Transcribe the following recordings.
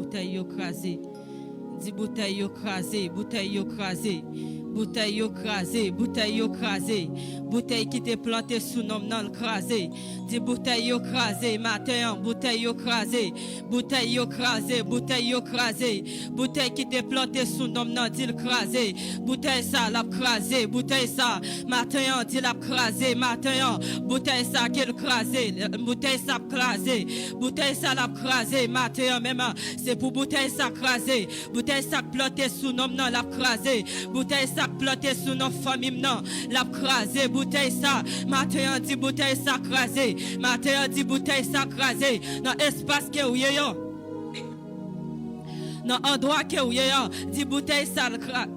bouteille écrasée. Dis bouteille écrasée, bouteille écrasée. Bouteille écrasée, bouteille écrasée. Bouteille qui t'est plantée sous nom non écrasée. Dis bouteille écrasée, matin, bouteille écrasée. Bouteille écrasée, bouteille écrasée. Bouteille qui t'est plantée sous nom non dit écrasée. Bouteille ça l'a écrasée, bouteille ça. Matin, dit l'a écrasée, matin, bouteille ça qu'elle écrasée. Bouteille ça écrasée. Bouteille ça l'a écrasée, matin même. C'est pour bouteille ça écrasée. Bouteille ça plantée sous nom non l'a écrasée. Bouteille ça planté sous nos familles, non, la crasé, bouteille ça, matin dit bouteille ça crasé, matin dit bouteille ça crasé, dans espace que où y a, dans endroit que où y a, dit bouteille ça crasé.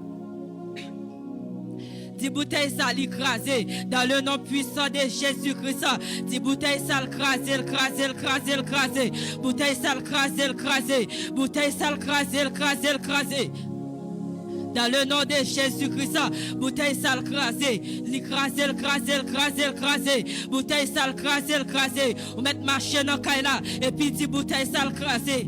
Dit bouteille ça l'écraser dans le nom puissant de Jésus-Christ. Dit bouteille ça l'écraser, l'écraser, l'écraser, l'écraser. Bouteille ça l'écraser, l'écraser. Bouteille ça l'écraser, l'écraser, l'écraser. Dans le nom de Jésus-Christ, bouteille sale crasée, l'écraser, l'écraser, l'écraser, l'écraser, bouteille sale crasée, l'écraser, on met ma chaîne en kaila, et puis dit bouteille sale crasée.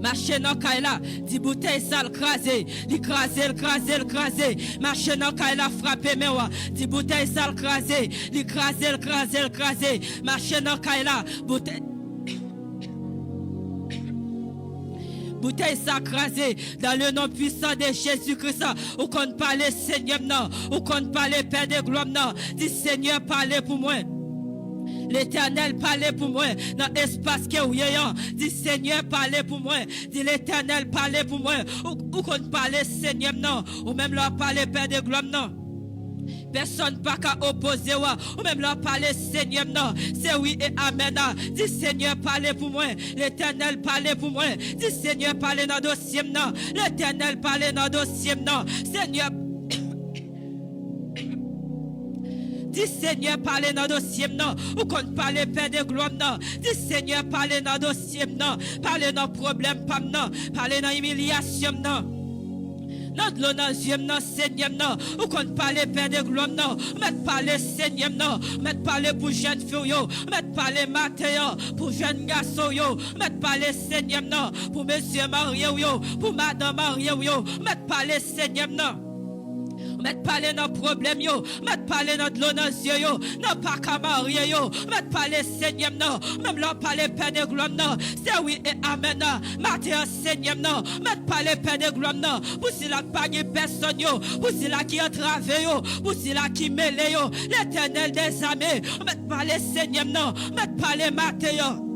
Ma chaîne en kaila, dit bouteille sale crasée, l'écraser, l'écraser, l'écraser, ma chaîne en kaila frappé, mais ouais, dit bouteille sale crasée, l'écraser, l'écraser, l'écraser, ma chaîne en kaila, bouteille. Bouteille sacrasée dans le nom puissant de Jésus-Christ. Ou qu'on parle Seigneur, non. Ou qu'on parle Père de gloire, non. Dis Seigneur, parlez pour moi. L'Éternel parlez pour moi dans l'espace que où y a. Dis Seigneur parlez pour moi. Dis l'Éternel parlez pour moi. Ou qu'on parle Seigneur non. Ou même leur parler Père de gloire non. Personne pas qu'à opposer ou même leur parler Seigneur non. C'est oui et amen. Dis Seigneur parlez pour moi. L'Éternel parlez pour moi. Dis Seigneur parlez dans dossier non. L'Éternel parlez dans dossier non. Seigneur dis Seigneur, parlez dans le dossier, non. Ou qu'on parle Père de gloire, non. Dis Seigneur, parlez dans le dossier, non. Parlez dans le problème, pas non. Parlez dans l'humiliation, non. Notre l'honneur, non, Seigneur, non. Ou qu'on parle Père de gloire, non. Mettre parler Seigneur, non. Mettre parler pour jeune fille, yo. Mettre parler matin, pour jeune garçon, yo. Mettre parler Seigneur, non. Pour monsieur marié, yo. Pour madame marié, yo. Mettre parler Seigneur, non. Mettre parler dans problème yo, mettre parler dans l'honneur yo, non pas qu'à marier yo, mettre parler Seigneur non, même leur parler Père de gloire non, c'est oui et amen non, matin Seigneur non, mettre parler Père de gloire non, pour si la pas personne yo, pour si la qui entrave yo, pour si la qui mêle yo, l'Éternel des armées, mettre parler Seigneur non, mettre parler matin yo.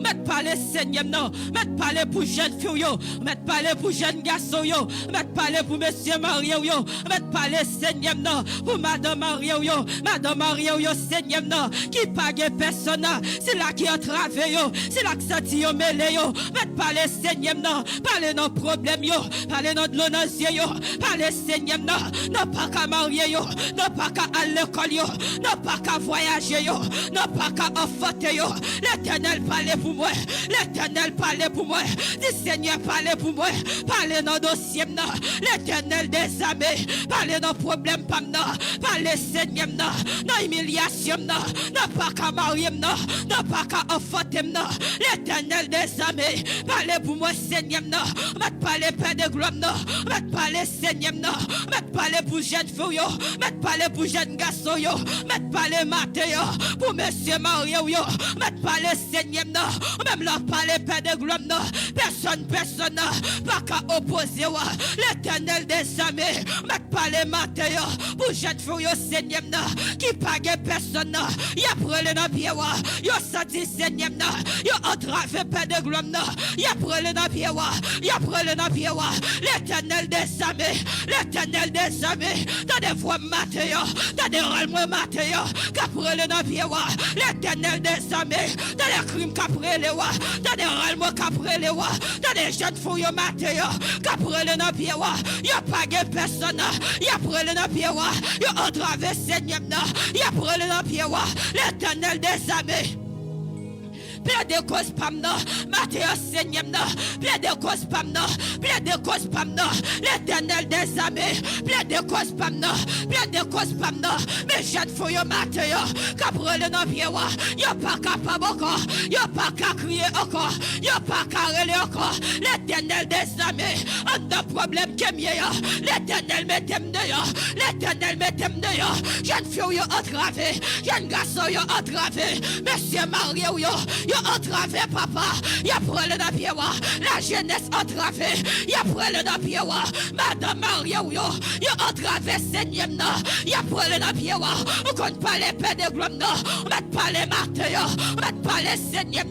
Mettre parler Seigneur non, mettre parler pour jeune fille yo, mettre parler pour jeune garçon yo, mettre parler pour monsieur marié yo, mettre parler Seigneur non, pour madame marié yo, madame marié yo Seigneur non, qui pague personne, c'est là qui entrave yo, c'est là que ça yo mêlé yo, mettre parler Seigneur non, parler nos problèmes yo, parler notre l'honneur yo, parler Seigneur non, non pas qu'à marier yo, non pas qu'à aller à l'école yo, non pas qu'à voyager yo, non pas qu'à enfanter yo, l'Éternel parle pour moi, l'Éternel parle pour moi, dis Seigneur parle pour moi, parlez dans dossier non, l'Éternel des armées, parlez dans problème pas non, parlez Seigneur non, dans humiliation non, non pas qu'à marier non, non pas qu'à enfanter non, l'Éternel des armées, parlez pour moi Seigneur non, m'être parler Père de gloire non, m'être parler Seigneur non, m'être parler pour jeune fille yo, m'être parler pour jeune garçon yo, m'être parler matin yo, pour monsieur marié yo, m'être parler Seigneur non, même leur parler Père de gloire non, personne pas qu'à opposer l'Éternel des armées, m'être parler matin yo, pour jeune fille yo Seigneur non, qui pague personne non, y'a brûlé dans pied yo senti Seigneur non, yo entravé Père de gloire non, y'a brûlé dans pied y'a brûlé dans pied l'Éternel des armées, l'Éternel des armées, dans des voix matin yo, dans des rôles matin yo, qu'a brûlé dans pied l'Éternel des armées, dans les crimes qu'a brûlé dans des rôles qu'a brûlé dans des jeunes filles matin yo, qu'a brûlé dans pied y'a pagué personne, y'a brûlé dans pied y'a entravé Seigneur non, y'a brûlé dans pied l'Éternel des armées. plein de cause pamna, Mathieu Seigneur, plein de cause pamna, plein de cause pamna, l'Éternel des armées, plein de cause pamna, plein de cause pamna, mes jeunes fouilles Mathieu, cabrele dans pied, y'a pas capable encore, y'a pas qu'à crier encore, y'a pas qu'à râler encore, l'Éternel des armées, on a problème qui est mieux, l'Éternel m'aime d'ailleurs, l'Éternel m'aime d'ailleurs, jeune fille entravé, jeune garçon entravé, monsieur marié yo entravé papa, y'a prêle dans pied la jeunesse entravé, y'a prêle dans pied madame marié yo entravé Seigneur, y'a prêle dans pied on compte pas les paix de gloire, on met pas les martyrs, on met pas les Seigneur,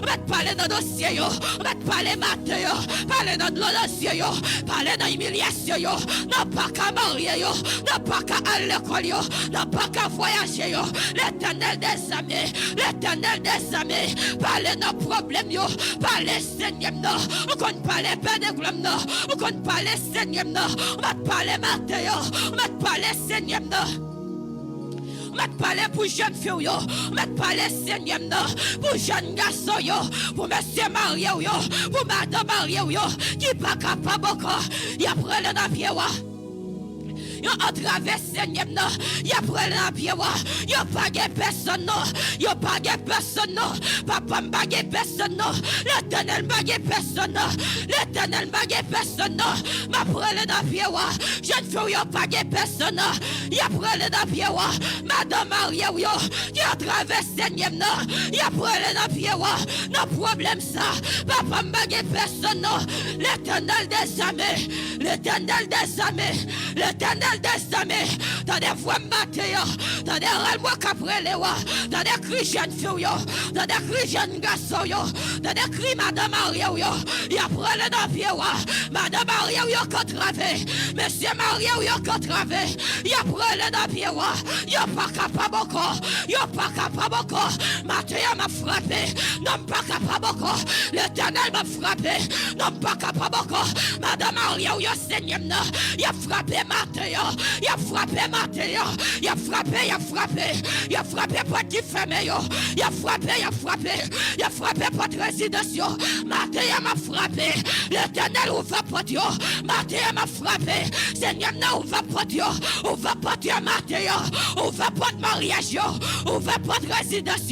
on met pas les dans dossier, on met pas les martyrs, parler dans l'audacieux, parler dans l'humiliation, n'a pas qu'à marier, n'a pas qu'à aller à l'école, n'a pas qu'à voyager, l'Éternel des armées, l'Éternel des armées, parler dans problème, parler Seigneur, on compte pas les paix de gloire, on compte pas les Seigneur, on met pas les martyrs, on met pas les Seigneur, met pas les pour jeunes filles, met pas les Seigneur, pour jeunes garçons, pour monsieur marié, pour madame marié, qui pas capable encore, y a pris le napier. Yo entravé Seigneur, yo prend la pied, yo pas de personne, yo pas de personne, papa pas de personne, l'Éternel pas de personne, l'Éternel pas de personne, ma prend la pied, jeune fille yo pas de personne, yo prend la pied, madame Marie yo, yo entravé Seigneur, yo prend la pied, no problème ça, papa pas de personne, l'Éternel des armées, l'Éternel des armées, l'Éternel des armées, dans des voix matéo, dans des rêves qu'après les rois, dans des cris jeunes filles, dans des cris jeunes garçons, dans des cris madame Maria, y a pris le napier, madame Maria, contravé, monsieur Maria, contravé, y a pris le napier, y a pas capable encore, y a pas capable encore, Mathieu m'a frappé, non pas capable encore, l'Éternel m'a frappé, non pas capable encore, madame Maria, Seigneur, y a frappé Mathieu, y a frappé Mathieu, y a frappé, y a frappé, y a frappé pour qui fermé, y a frappé, y a frappé, y a frappé pour résidence, Mathieu m'a frappé, l'Éternel ouvre porte, Mathieu m'a frappé, Seigneur, ouvre porte, ouvre porte Mathieu, ouvre porte mariage, ouvre porte résidence,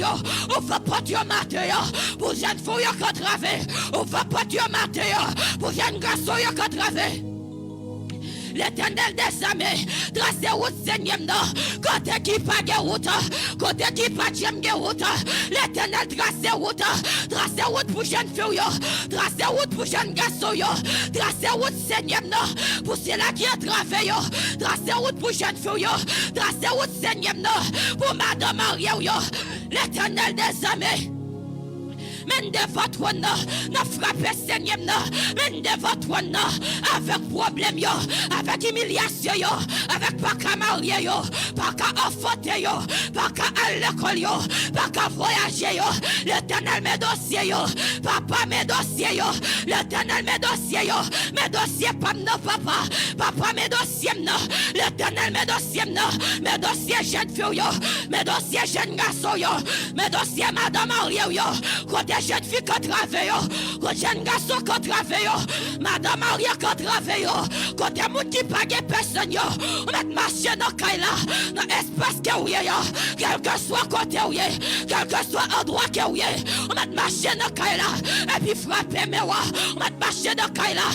ouvre porte Mathieu, pour jeune fille contravé, ouvre porte Mathieu, pour jeune garçon contravé. L'Éternel des armées, tracez route Seigneur, côté qui pas de route, côté qui pas de route, l'Éternel tracez route pour jeune fille, tracez route pour jeune garçon, tracez route Seigneur, pour ceux-là qui ont travaillé, tracez route pour jeune fille, tracez route Seigneur, pour madame Maria, l'Éternel des armées. Men de votre n'a frappé Seigneur, men de votre avec problème yo, avec humiliation yo, avec pas qu'à marier yo, pas qu'à affater yo, pas qu'à aller à l'école yo, pas qu'à voyager yo, l'Éternel mes dossiers yo, papa mes dossiers yo, l'Éternel mes dossiers pas non papa mes dossiers non, l'Éternel mes dossiers jeune fille yo, mes dossiers jeune garçon yo, mes dossiers madame Maria yo, côté jeune fille contravé yo, côté jeune garçon contravé yo, madame Maria contravé yo, côté moun qui pas de personne yo, on met marcher dans kaila, dans espace que ou yo, quel que soit côté ou quel que soit endroit que ou on met marcher dans kaila, et puis frapper mes rois, on met marcher dans kaila,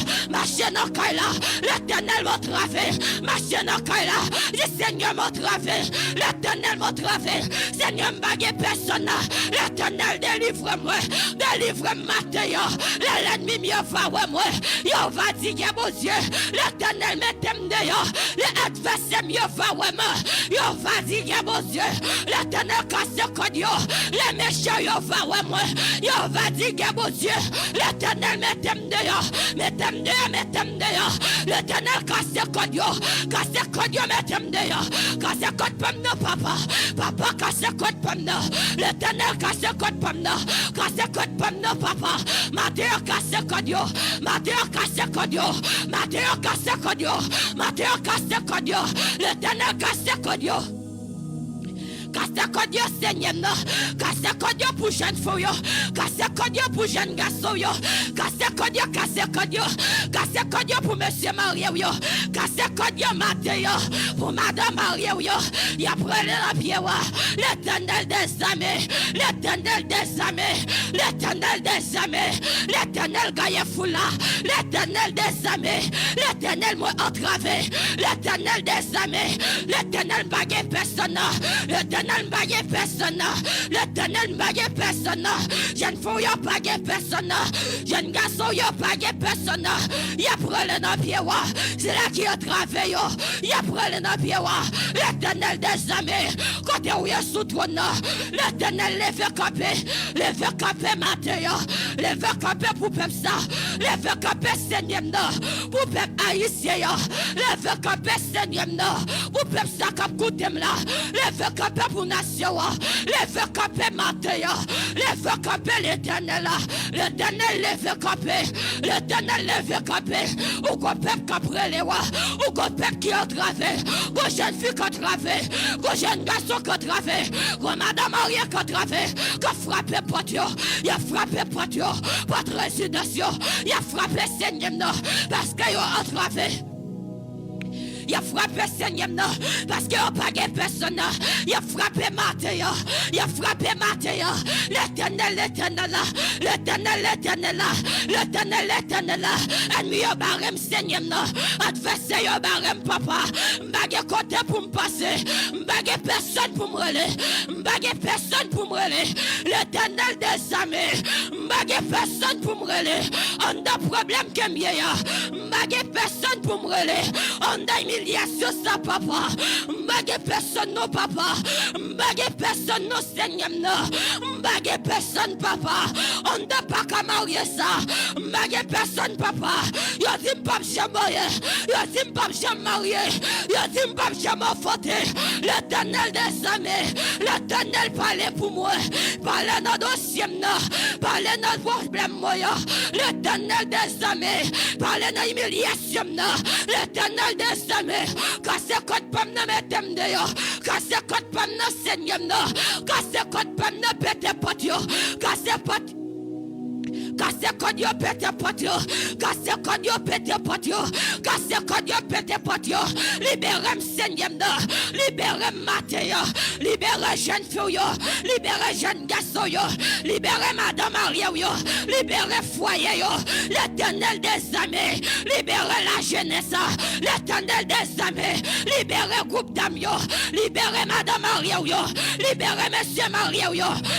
l'Éternel m'a travé, marcher dans kaila, le Seigneur m'a travé, l'Éternel m'a travé, Seigneur m'a de personne, l'Éternel délivre-moi, Mathieu, l'ennemi mieux va moi, yo va dire mon Dieu, l'Éternel m'aime d'ailleurs, l'adversaire mieux va moi, yo va dire mon Dieu, l'Éternel casse code yo, les méchants yo va moi, yo va dire mon Dieu, l'Éternel m'aime d'ailleurs, l'Éternel casse code yo, m'aime d'ailleurs, casse code pas non papa casse code pas non, l'Éternel casse code pas non, casse code pas non papa, Mathieu casse code yo, l'Éternel casse code yo, casse casse code Seigneur, casse code pour jeune fille, casse code pour jeune garçon, casse code pour monsieur Mario, casse code Mathieu, pour madame Mario, il a pris la pierre, l'éternel des armées, l'éternel des armées, l'éternel des armées, l'éternel gagne foula, l'éternel des armées, l'éternel m'a entravé, l'éternel des armées, l'éternel baguette personne, l'éternel baguette personne, l'éternel baguette personne, jeune fille y'a baguette personne, jeune garçon y'a baguette personne, y'a pris le pied, c'est là qui a travaillé, y'a pris le pied, l'éternel des armées, côté où y'a sous trône, l'éternel lève capé Mathieu, lève capé pour peuple ça, lève capé Seigneur, pour peuple haïtien, lève capé Seigneur, pour peuple ça cap coutem là, lève capé pour nation, lève capé Mathieu, lève capé l'éternel, l'éternel lève capé, l'éternel lève capé, ou qu'on peuple capre les rois, ou qu'on peuple qui a travé, ou jeune fille qui a travé, ou jeune garçon qui a travé, ou madame Maria qui a travé, qui a frappé Potio, il a frappé Potio, votre résidence, il a frappé Seigneur, parce qu'il a entravé. Il a frappé Seigneur parce qu'il n'a pas de personne. Il a frappé Mathieu. Il a frappé Mathieu. L'éternel, l'éternel, l'éternel, l'éternel, l'éternel, l'éternel. Ennemi au barème Seigneur. Adversaire au barème papa. M'bague côté pour me passer. M'bague personne pour me relayer. M'bague personne pour me relayer. L'éternel des armées. M'bague personne pour me relayer. On a problème que m'y m'bague personne pour me relayer. On a humiliation ça papa. M'bague personne non papa. M'bague personne non Seigneur non. M'bague personne papa. On n'a pas qu'à marier ça. M'bague personne papa. Yo dit m'pas jamais marier. Yo dit m'pas jamais marier. Yo dit m'pas jamais fauter. L'éternel des armées. L'éternel parle pour moi. Parle dans dossier parle dans problème moi. L'éternel des armées. Parle dans humiliation. L'éternel des armées. Casse côte pas me mettre dehors. Casse côte pas me Seigneur. Casse côte pas me péter potio. Casse pot. Casse kodio pete potio. Casse kodio pete potio. Casse kodio pete potio. Libérez Seigneur. Libérez Mathieu. Libérez jeune fille. Libérez jeune garçon. Libérez madame Maria. Libérez foyer. L'éternel des armées. Libérez la jeunesse. L'éternel des armées. Libérez groupe d'âmes. Libérez madame Maria. Libérez monsieur Maria.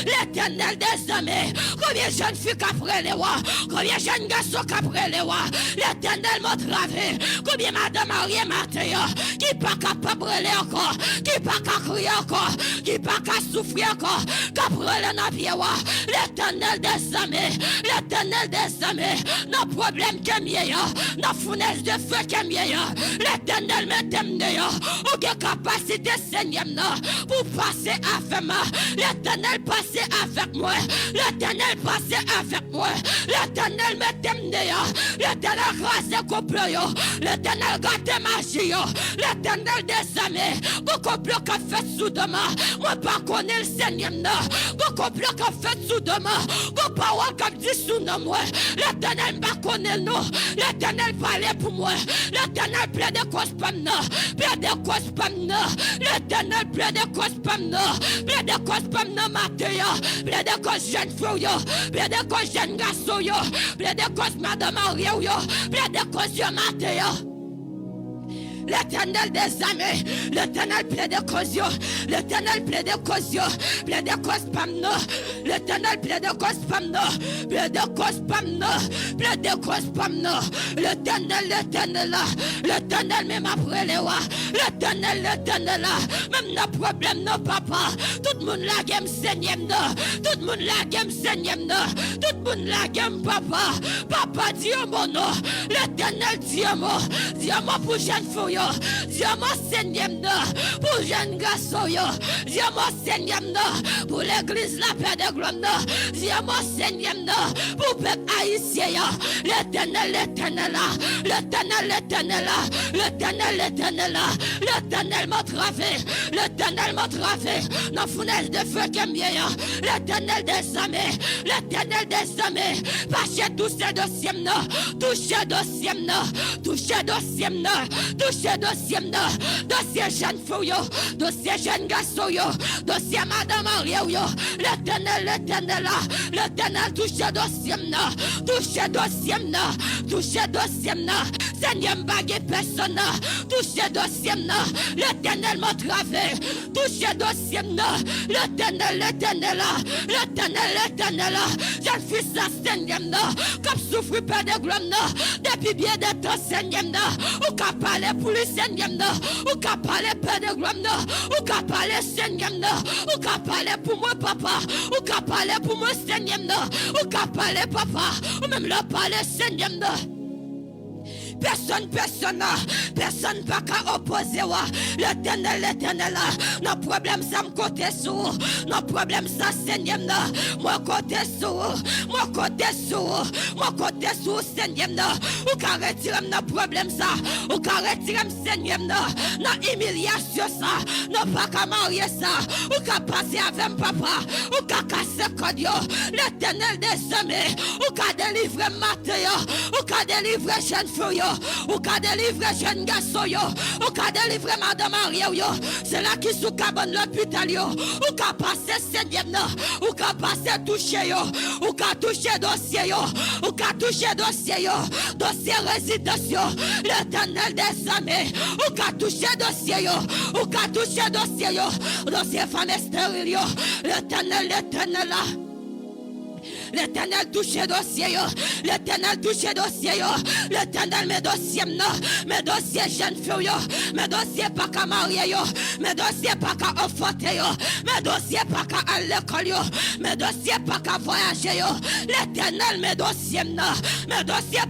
L'éternel des armées. Combien de jeunes filles qu'après les rois, combien de jeunes garçons qu'après les rois, l'éternel m'a travé, combien madame Marie Mathieu, qui pas capable de brûler encore, qui pas capable de crier encore, qui pas capable de souffrir encore, qu'après le navire, l'éternel des armées, l'éternel des armées, nos problèmes qui meilleur, nos fournaises de feu qui meilleur, l'éternel me t'aime d'ailleurs, ou qui capacité Seigneur, pour passer avec moi, l'éternel passer avec moi, l'éternel passer avec moi, l'éternel me t'aime d'ailleurs, l'éternel grâce complot, l'éternel gâte magie, l'éternel des armées, mon complot qu'a fait sous demain, moi pas connaître le Seigneur, mon complot qu'a fait sous demain, mon parole qu'a dit sous moi, l'éternel m'a connaît nous, l'éternel parlait pour moi, l'éternel plaît de cause pas nous, plaît de cause pas nous, l'éternel plaît de cause pas nous, plaît de cause pas nous Mathieu, plaît de cause jeune fille, plaît de cause jeune garçon, plaît de cause madame Maria, plaît de cause Mathieu. L'éternel des armées, l'éternel plaide de cause, l'éternel plaide de cause, plaide de cause pamno, l'éternel plaide de cause pamno, plaide de cause pamno, plaide de cause pamno, l'éternel, l'éternel même après les rois, l'éternel, même nos problèmes, nos papa, tout le monde la gamme Seigneur, tout le monde la gamme Seigneur, tout le monde la gamme papa, Dieu mon nom, l'éternel Dieu mon pour jeune fille. Dieu mon Seigneur, pour jeunes garçons, Dieu mon Seigneur, pour l'église la paix de gloire, Dieu mon Seigneur, pour le peuple haïtien, l'éternel, l'éternel, l'éternel, l'éternel, l'éternel, l'éternel, l'éternel m'a travé, l'éternel m'a travé, dans fournaise de feu qui est l'éternel des armées, l'éternel des armées, parce que tous ces dossiers, touchez dossier, touchez dossier, touchez dossier, dossier jeune fille, dossier jeune garçon, dossier madame Maria, l'éternel, l'éternel, l'éternel, touchez dossier, touchez dossier, touchez dossier, Seigneur bagué personne, touchez dossier, l'éternel m'a travé, touchez dossier, l'éternel, l'éternel, l'éternel, l'éternel, jeune fils à Seigneur, comme souffre pas de gloire, depuis bien de temps, Seigneur, ou qu'à parler pour le Seigneur, ou qu'à parler pas de gloire, ou qu'à parler Seigneur, ou qu'à parler pour moi, papa, ou qu'à parler pour moi, Seigneur, ou qu'à parler, papa, ou même le parler, Seigneur. Personne pas qu'à opposer. L'éternel, l'éternel, nos problèmes, ça me côté sourd. Nos problèmes, ça, Seigneur, moi côté sourd. Moi côté sourd. Moi côté sourd, Seigneur, ou qu'à retirer nos problèmes, ça. Ou qu'à retirer, Seigneur, nos humiliations, ça. Non pas qu'à marier ça. Ou qu'à passer avec papa. Ou qu'à casser code, l'éternel des armées. Ou qu'à délivrer Mathéo. Ou qu'à délivrer jeune fille. Ou qu'à délivrer jeune garçon, ou qu'à délivrer madame Maria, c'est là qui sous cabane l'hôpital, ou qu'à passer Seigneur, ou qu'à passer toucher, ou qu'à toucher dossier, ou qu'à toucher dossier, dossier résidence, l'éternel des armées, ou qu'à toucher dossier, ou qu'à toucher dossier, dossier femme stérile, l'éternel, l'éternel. L'éternel touche dossier, l'éternel touche dossier, l'éternel mes dossiers jeunes filles, mes dossiers pas qu'à marier, mes dossiers pas qu'à enfanter, mes dossiers pas qu'à aller à l'école, mes dossiers pas qu'à voyager, l'éternel mes dossiers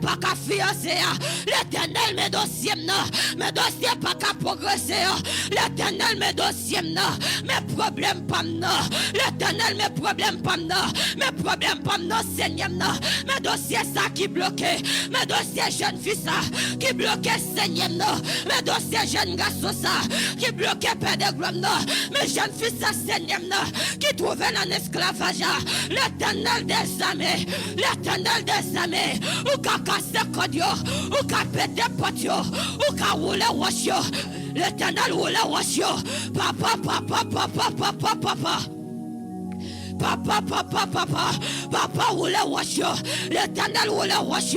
pas qu'à fiancer, l'éternel mes dossiers pas qu'à progresser, l'éternel mes dossiers, mes problèmes pas l'éternel mes problèmes pas mes problèmes pas non Seigneur, mes dossiers ça qui bloqué, mes dossiers jeunes filles ça qui bloqué Seigneur, mes dossiers jeunes garçons ça qui bloqué Père de gloire, mes jeunes filles ça Seigneur qui trouvaient en esclavage, l'éternel des armées, l'éternel des armées, ou qu'a cassé code, ou qu'a pété pot, ou qu'a roulé roche, l'éternel roulé roche, papa, papa, papa, papa, papa. Papa, roule roche, l'éternel roule roche,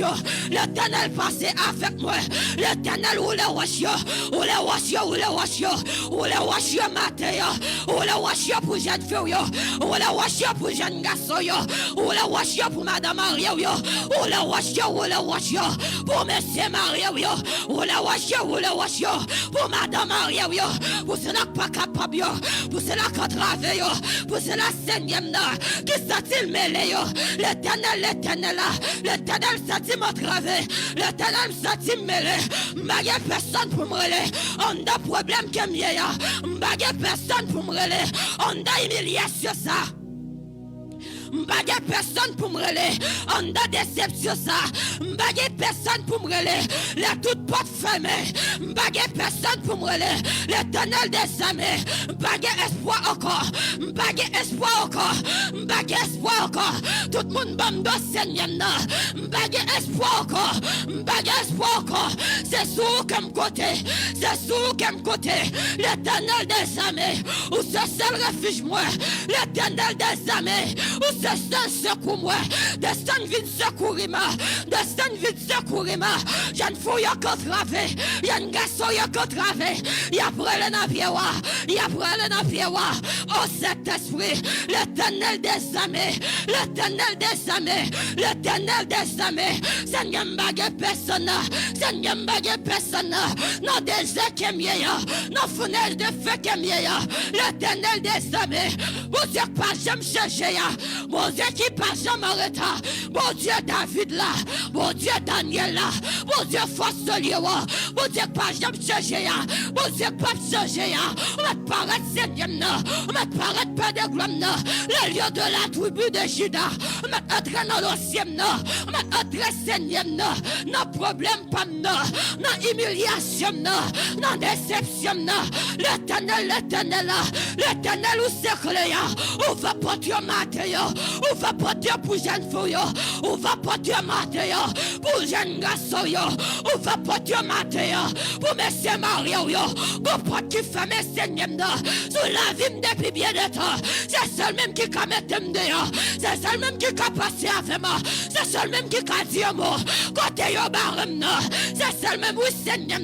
l'éternel passé avec moi, l'éternel roule roche, Mathéo, roule roche pour jeune fille, roule roche pour jeune garçon, roule roche pour madame Maria, roule roche pour monsieur Maria, roule roche pour madame Maria, pour cela pas capable, pour cela qu'on travaille, pour cela Seigneur. Qui s'est-il mêlé? L'éternel, l'éternel, l'éternel s'est-il m'attravé? L'éternel s'est-il mêlé? M'bagué personne pour me relayer. On a problème qui est m'bagué personne pour me relayer. On a humiliation ça. M'bagué personne pour me relayer. On a déception ça. M'bagué personne pour me relayer. Les toutes portes fermées. M'bagué personne pour me relayer. L'éternel des armées. M'bagué espoir encore. M'bagué espoir encore. M'bagué espoir encore. Tout le monde bam do Seigneur. M'bagué espoir encore. M'bagué espoir encore. C'est sous comme côté. C'est sous comme côté. L'éternel des armées. Où ce seul refuge moi. L'éternel des armées. Où ce seul secours moi. Destin vite secourir moi. Destin vite secourir moi. J'en fous y'a contravé. Y'a un garçon y'a contravé. Y'a brûlé dans pied wa. Y'a brûlé dans pied wa. Oh cet esprit. L'éternel des armées. L'éternel des armées. L'éternel des armées. Seigneur m'bague personne. Seigneur m'bague personne. Non désert qui est mieux. Non fournaise de feu qui est mieux. L'éternel des armées. Vous êtes pas j'aime chercher. Mon Dieu qui passe jamais en retard. Mon Dieu David là. Mon Dieu Daniel là. Mon Dieu force de Dieu. Mon Dieu pas jamais changer. Mon Dieu pas changer. On va te paraître Seigneur. On va te paraître Père de gloire. Le lieu de la tribu de Juda. On va entrer dans l'ancien. On va entrer Seigneur. Non problème pas non humiliation. Non déception. L'éternel où c'est clair. On va porter matin. On va porter pour jeune fille. On va porter matin pour jeune garçon. On va porter matin pour monsieur Mario. Pour porter qui fait mes seigneurs sur la vie depuis bien de temps. C'est seul même qui a mis dehors. C'est seul même qui a passé avec moi. C'est seul même qui a dit moi. Côté yo barem c'est seul même oui seigneur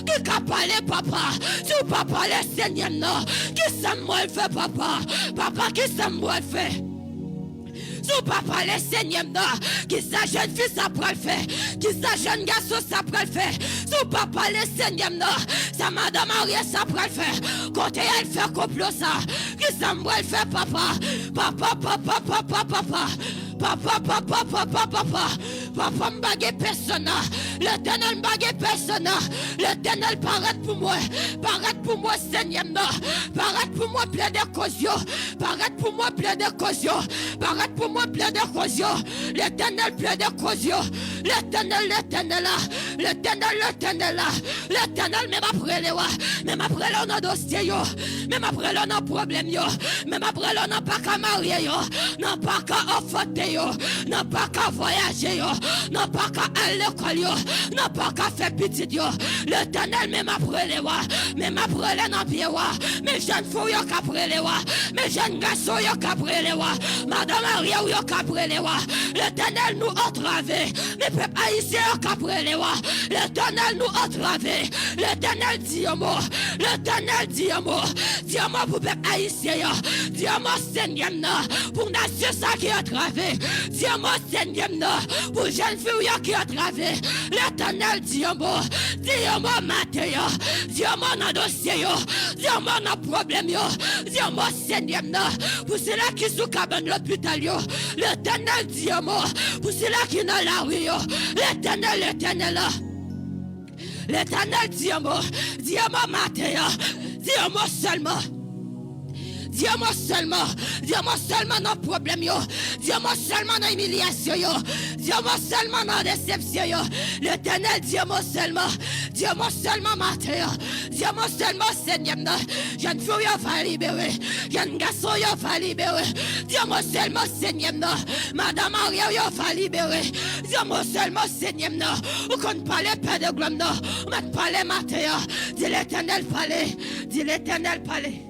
qui a parlé papa. Si vous pas parler seigneur qui ça moi fait papa. Papa qui ça moi fait. Si papa le Seigneur, qui sa jeune fille ça pourrait le faire, qui sa jeune garçon ça pourrait le faire. Si papa le Seigneur, sa madame Maria ça pourrait le faire. Côté elle fait complot ça, qui ça pourrait le faire papa. Papa m'bague personne. L'éternel m'bague personne. L'éternel paraît pour moi. Paraît pour moi Seigneur. Paraît pour moi plein de caution. Paraît pour moi plein de caution. Paraît pour moi plein de caution. L'éternel plein de caution. L'éternel même après les même après l'on a dossier même après l'on a problème même après l'on a pas qu'à marier non pas qu'à enfanter non pas qu'à voyager non pas qu'à aller à l'école non pas qu'à faire petit l'éternel même après les même après les napiers mes jeunes filles qu'après les mes jeunes garçons qu'après les madame Maria qu'après les l'éternel nous entravé mes peuples haïtiens qu'après les l'éternel nous entravé l'éternel dit un mot l'éternel dit un mot pour peuple haïtien dit un mot Seigneur pour nation ça qui a travé dis un mot Seigneur pour jeune fille qui a travé l'éternel dit un mot matin dis un mot dans dossier dis un mot dans problème dis un mot Seigneur pour ceux-là qui sont cabane l'hôpital l'éternel dit un mot pour ceux-là qui dans la rue l'éternel dit un mot matin dis un mot seulement. Dis-moi seulement nos problèmes, dis-moi seulement nos humiliations, dis-moi seulement nos déceptions. L'éternel, dis-moi seulement matin, dis-moi seulement Seigneur. Jeune fille va libérer, jeune garçon va libérer. Dis-moi seulement Seigneur. Madame Maria va libérer. Dis-moi seulement Seigneur. Ou qu'on parle Père de gloire, on va parler matin. Dis l'éternel parler, dis l'éternel parler.